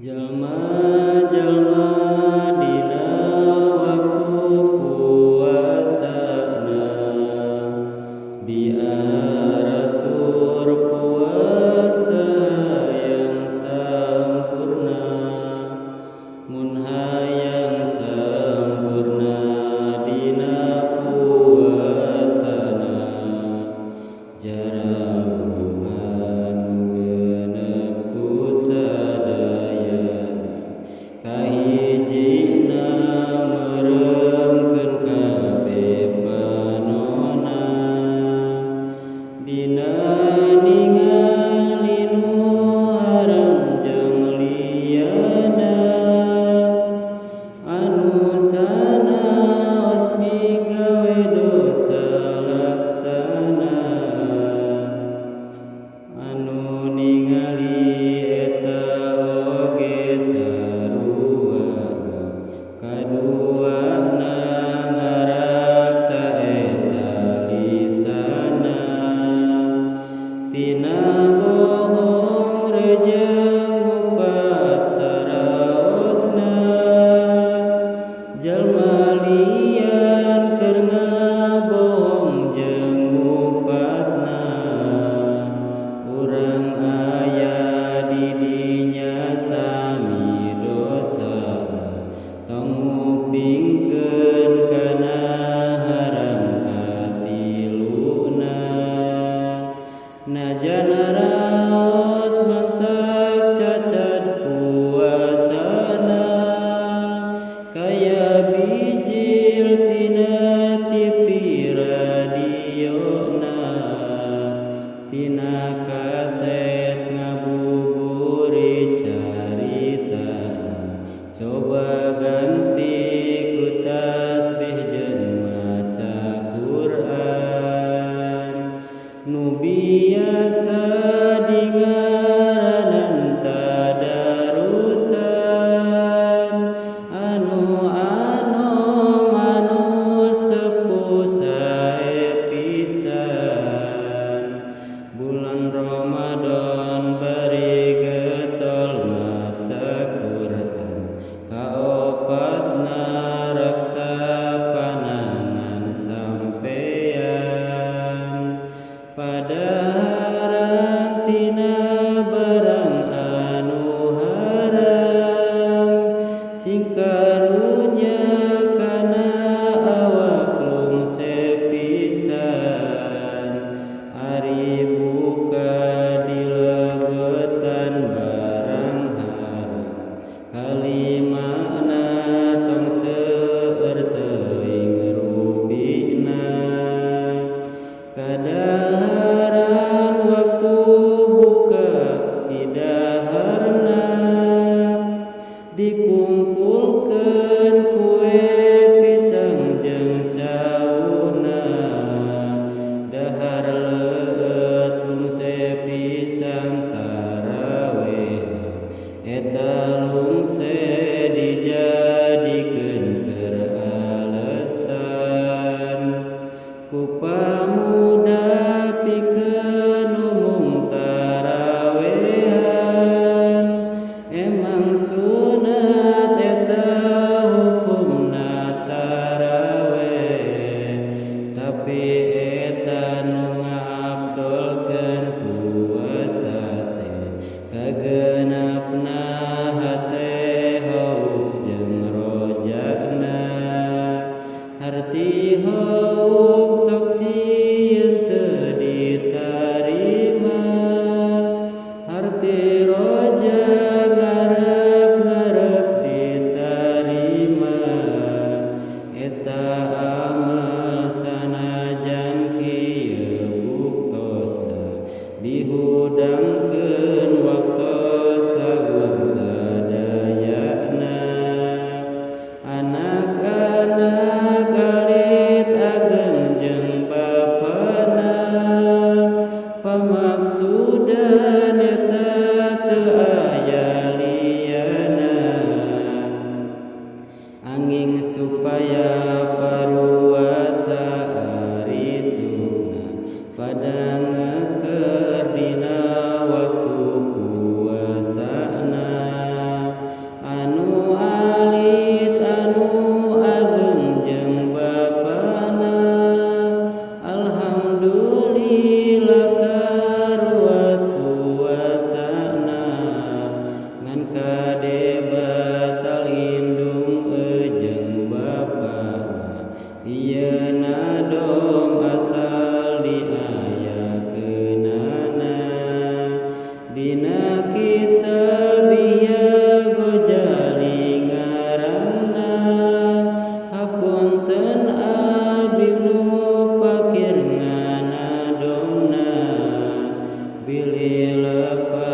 Jalma-jalma dina waktu puasana biaratur puasa yang sampurna, mun hayang sampurna dina puasana jarahuhan genep ku sadayana kahijina meremkeun kabeh panonna dina ningali nu haram jeung liana anu sanaos migawe dosa laksana anu ningali eta oge sarua kaduana ngaraksa eta lisana tina bohong rejeng ngupat saraosna jalma lian keur ngabohong jeung ngupatna urang aya di dinya sami dosa tong ngupingkeun kana haram katiluna najan raos mantak cacat puasana kaya bijil tina tipi radiona tina kaset ngabuburit caritana coba ganti ku tasbih jeung maca Quran nu biasa dingaranan tadarusan anu anom anu sepuh sae pisan bulan Ramadan bari getol maca Quran kaopatna raksa panangan sampean padaharan tina barang anu haram sing karunya kana awak lungse pisan ari buka dilebetan barang haram kalimana tong seueur teuing rupina kadaharan waktu buka hidaharna dikumpulkeun kue pisang jeung cauna dahar leueut lungse pisang taraweh eta lungse dijadikeun keur alesan ku pamuda lepas